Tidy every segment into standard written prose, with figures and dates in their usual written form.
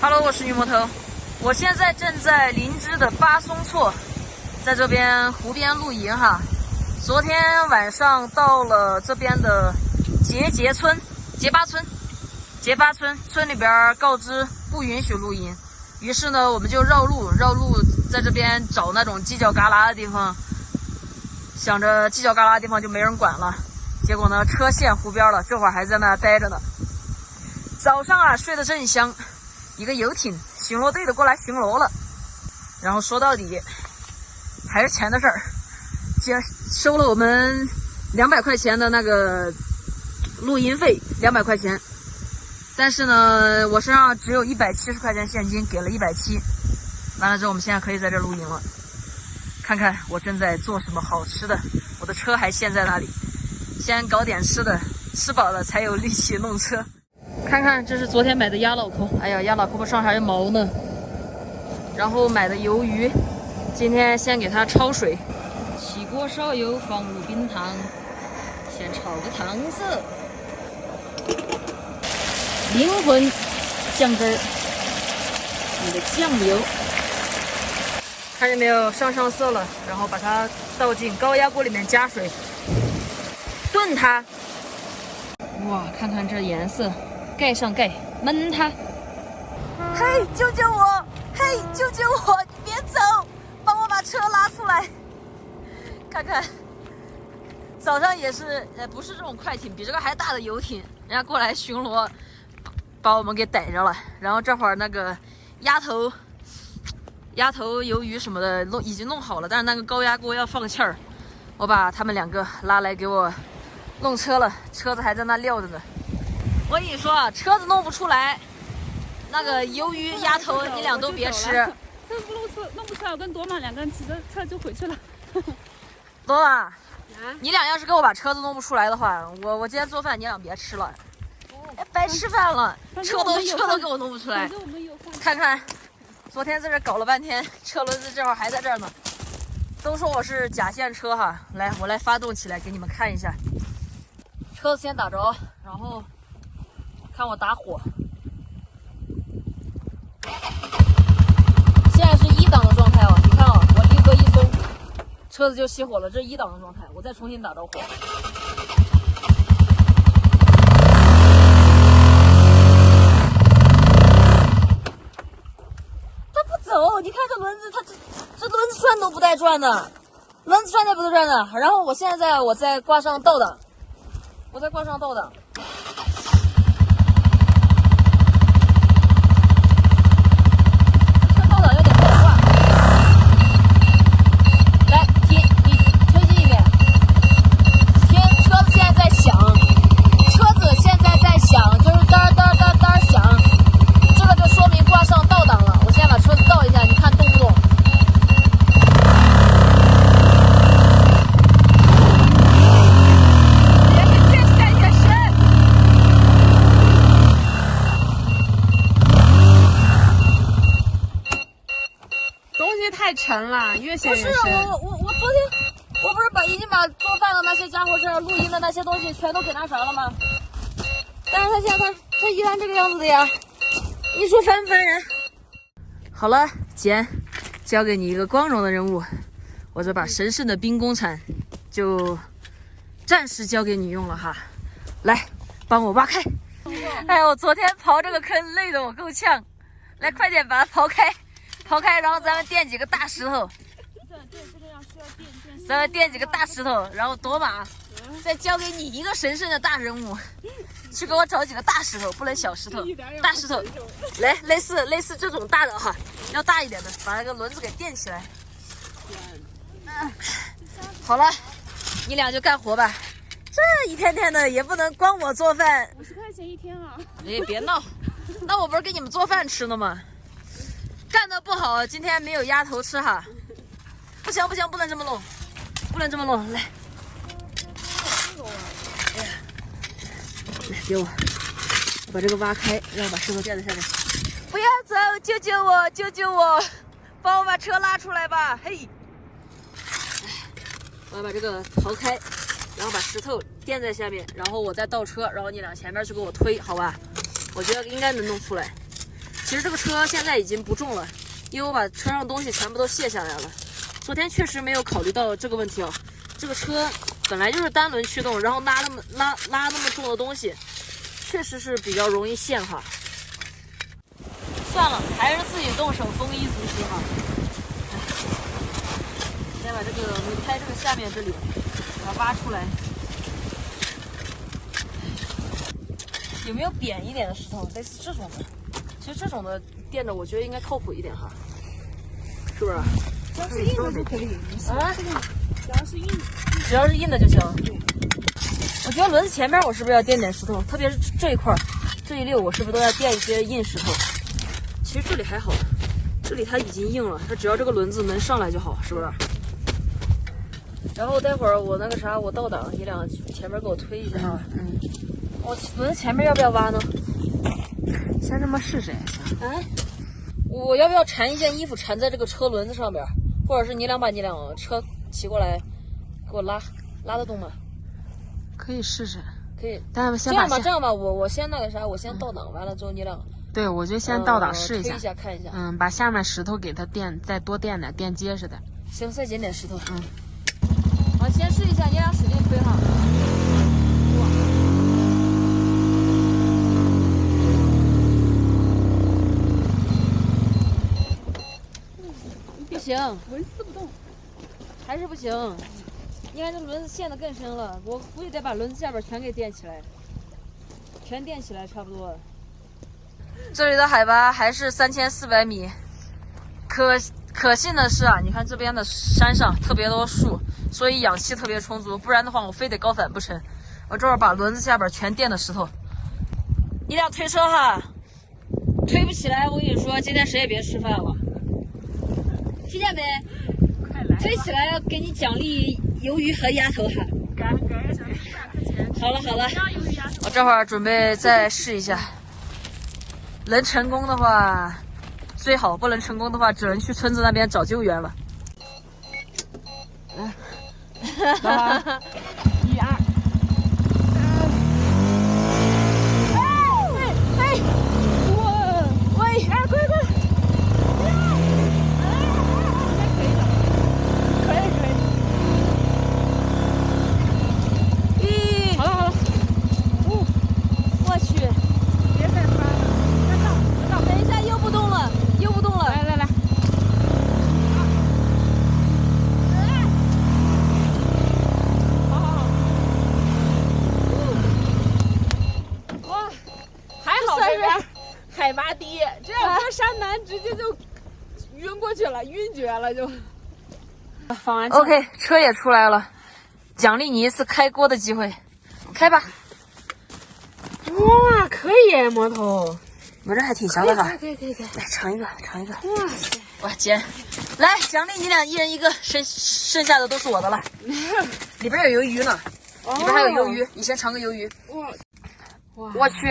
Hello， 我是女魔头，我现在正在林芝的巴松措，在这边湖边露营哈。昨天晚上到了这边的结巴村，村里边告知不允许露营，于是呢我们就绕路在这边找那种犄角旮旯的地方，想着犄角旮旯的地方就没人管了，结果呢车陷湖边了，这会儿还在那待着呢。早上啊睡得正香，一个游艇巡逻队的过来巡逻了，然后说到底还是钱的事儿，收了我们200块钱的那个露营费，200块钱，但是呢我身上只有170块钱现金，给了170，完了之后我们现在可以在这露营了。看看我正在做什么好吃的，我的车还陷在那里，先搞点吃的，吃饱了才有力气弄车。看看，这是昨天买的鸭脑壳，哎呀，鸭脑壳上还有毛呢。然后买的鱿鱼，今天先给它焯水，起锅烧油，放入冰糖，先炒个糖色。灵魂酱汁儿，你的酱油，看见没有，上色了，然后把它倒进高压锅里面加水，炖它。哇，看看这颜色。盖上盖，焖它！嘿，救救我！嘿，救救我！你别走，帮我把车拉出来。看看，早上也是，不是这种快艇，比这个还大的游艇，人家过来巡逻，把我们给逮着了。然后这会儿那个鸭头鱿鱼什么的已经弄好了，但是那个高压锅要放气儿，我把他们2个拉来给我弄车了，车子还在那撂着呢。我跟你说啊，车子弄不出来，那个鱿鱼、鸭头你俩都别吃。这弄不出来，我跟朵玛2个人骑着车就回去了。朵玛，你俩要是给我把车子弄不出来的话，我今天做饭你俩别吃了，白吃饭了。车都给我弄不出来。看看，昨天在这搞了半天，车轮子这会儿还在这儿呢。都说我是假线车哈，来，我来发动起来给你们看一下。车子先打着，然后。看我打火，现在是1档的状态哦。你看啊，我离合一松，车子就熄火了，这是1档的状态。我再重新打着火，它不走。你看这轮子，这轮子转都不带转的，轮子转都不带转的。然后我现在我再挂上倒档，太沉了，越陷越深。不是我昨天我不是已经把做饭的那些家伙事、录音的那些东西全都给那啥了吗？但是他现在他依然这个样子的呀，你说烦不烦人？好了，简，交给你一个光荣的任务，我这把神圣的兵工铲就暂时交给你用了哈。来，帮我挖开。哎呦，我昨天刨这个坑累得我够呛，来快点把它刨开，然后咱们垫几个大石头。对，这个样需要垫。咱们垫几个大石头，然后朵玛再交给你一个神圣的大任务，去给我找几个大石头，不能小石头，大石头。来，类似这种大的哈，要大一点的，把那个轮子给垫起来。好了，你俩就干活吧。这一天天的也不能光我做饭。50块钱1天啊！哎，别闹，那我不是给你们做饭吃的吗？干得不好，今天没有鸭头吃哈！不行，不能这么弄，来，来给我把这个挖开，让我把石头垫在下面。不要走，救救我，帮我把车拉出来吧！嘿，我要把这个刨开，然后把石头垫在下面，然后我再倒车，然后你俩前面去给我推，好吧？我觉得应该能弄出来。其实这个车现在已经不重了，因为我把车上的东西全部都卸下来了。昨天确实没有考虑到这个问题啊，这个车本来就是单轮驱动，然后拉那么重的东西，确实是比较容易陷哈。算了，还是自己动手丰衣足食哈。先把这个轮胎这个下面这里把它挖出来。有没有扁一点的石头，类似这种的？其实这种的垫着，我觉得应该靠谱一点哈，是不是？只要是硬的就可以。啊，只要是硬的。只要是硬的就行。我觉得轮子前面我是不是要垫点石头？特别是这一块，这一溜我是不是都要垫一些硬石头？其实这里还好，这里它已经硬了，它只要这个轮子能上来就好，是不是？然后待会儿我那个啥，我倒档，你俩前面给我推一下啊。我轮子前面要不要挖呢？先这么试试也行。哎，我要不要缠一件衣服缠在这个车轮子上边，或者是你俩把你俩车骑过来，给我拉得动吗？可以试试。可以。但是先这样吧，我先那个啥，我先倒档，完了之后你俩。对，我就先倒档试一下，推一下看一下。把下面石头给它垫，再多垫点，垫结实的。行，再捡点石头。好，先试一下，你俩使劲推哈。不行，轮子不动，还是不行。你看这轮子陷得更深了，我估计得把轮子下边全给垫起来，全垫起来差不多了。这里的海拔还是3400米，可幸的是啊，你看这边的山上特别多树，所以氧气特别充足，不然的话我非得高反不成。我这会儿把轮子下边全垫的石头，你俩推车哈，推不起来我跟你说，今天谁也别吃饭了，听见没？快来！推起来要给你奖励鱿鱼和鸭头哈。赶个小200块钱。好了，加鱿鱼鸭头。我这会儿准备再试一下。能成功的话最好，不能成功的话只能去村子那边找救援了。1、2。喂！哎，快！可以。好了。我去，别再翻了，等一下又不动了。来。好。哇，还好这边海拔低，这要搁山南直接就晕过去了，晕厥了就。放完 OK， 车也出来了，奖励你一次开锅的机会，开吧。哇，可以摩托，我这还挺小的哈。可以。来尝一个。哇塞，哇，姐，来奖励你俩一人一个，剩下的都是我的了。里边有鱿鱼呢，里边还有鱿鱼，你先尝个鱿鱼。哇，我去，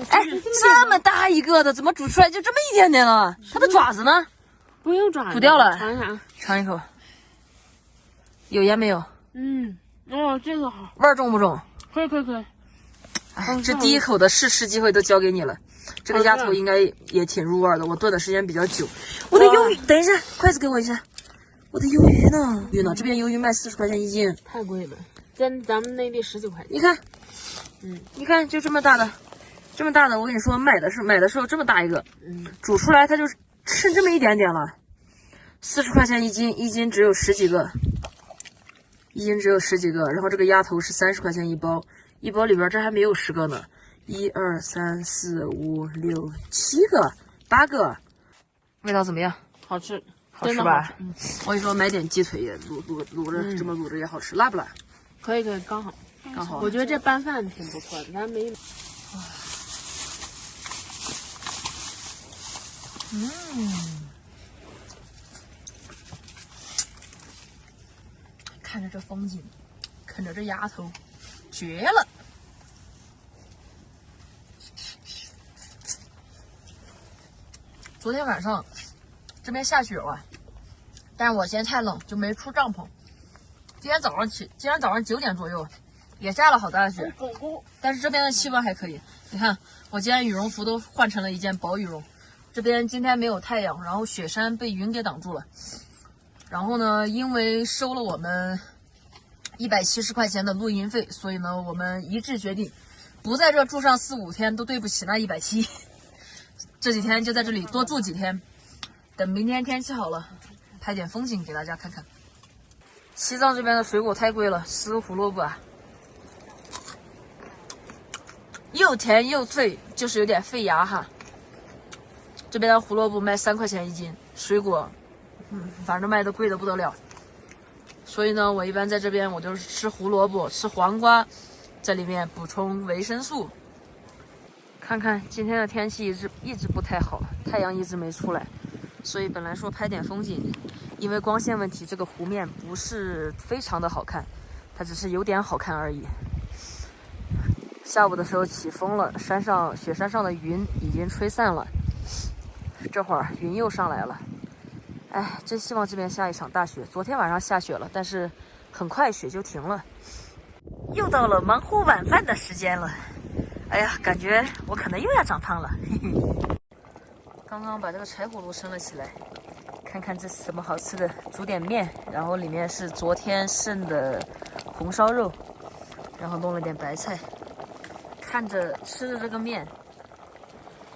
哎，这么大一个的，怎么煮出来就这么一点点了？它的爪子呢？不用抓，煮掉了。尝一下，尝一口，有盐没有？这个好，味儿重不重？可以。哎，这第一口的试机会都交给你了。这个鸭头应该也挺入味的，我炖的时间比较久。我的鱿鱼，等一下，筷子给我一下。我的鱿鱼呢？这边鱿鱼卖40块钱一斤，太贵了，在咱们内地19块钱。你看，你看就这么大的，我跟你说，买的时候这么大一个，煮出来它就剩这么一点点了。40块钱一斤，一斤只有十几个，然后这个鸭头是30块钱一包，一包里边这还没有10个呢，1、2、3、4、5、6、7个，8个，味道怎么样？好吃，好吃吧？我跟你说，买点鸡腿也卤着，这么卤着也好吃，辣不辣？可以，刚好。我觉得这拌饭挺不错的，咱没。看着这风景，啃着这鸭头，绝了！昨天晚上这边下雪了，但是我嫌太冷，就没出帐篷。今天早上9点左右，也下了好大的雪，但是这边的气温还可以。你看，我今天羽绒服都换成了一件薄羽绒，这边今天没有太阳，然后雪山被云给挡住了。然后呢，因为收了我们170块钱的露营费，所以呢，我们一致决定不在这住上4、5天，都对不起那170。这几天就在这里多住几天，等明天天气好了，拍点风景给大家看看。西藏这边的水果太贵了，吃个胡萝卜啊，又甜又脆，就是有点费牙哈。这边的胡萝卜卖3块钱一斤，水果，反正卖的贵的不得了。所以呢，我一般在这边我就是吃胡萝卜、吃黄瓜，在里面补充维生素。看看今天的天气一直不太好，太阳一直没出来，所以本来说拍点风景，因为光线问题，这个湖面不是非常的好看，它只是有点好看而已。下午的时候起风了，雪山上的云已经吹散了，这会儿云又上来了。哎，真希望这边下一场大雪。昨天晚上下雪了，但是很快雪就停了。又到了忙活晚饭的时间了。哎呀，感觉我可能又要长胖了。嘿嘿。刚刚把这个柴火炉升了起来，看看这是什么好吃的，煮点面，然后里面是昨天剩的红烧肉，然后弄了点白菜。看着吃着这个面，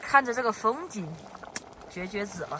看着这个风景，绝子了。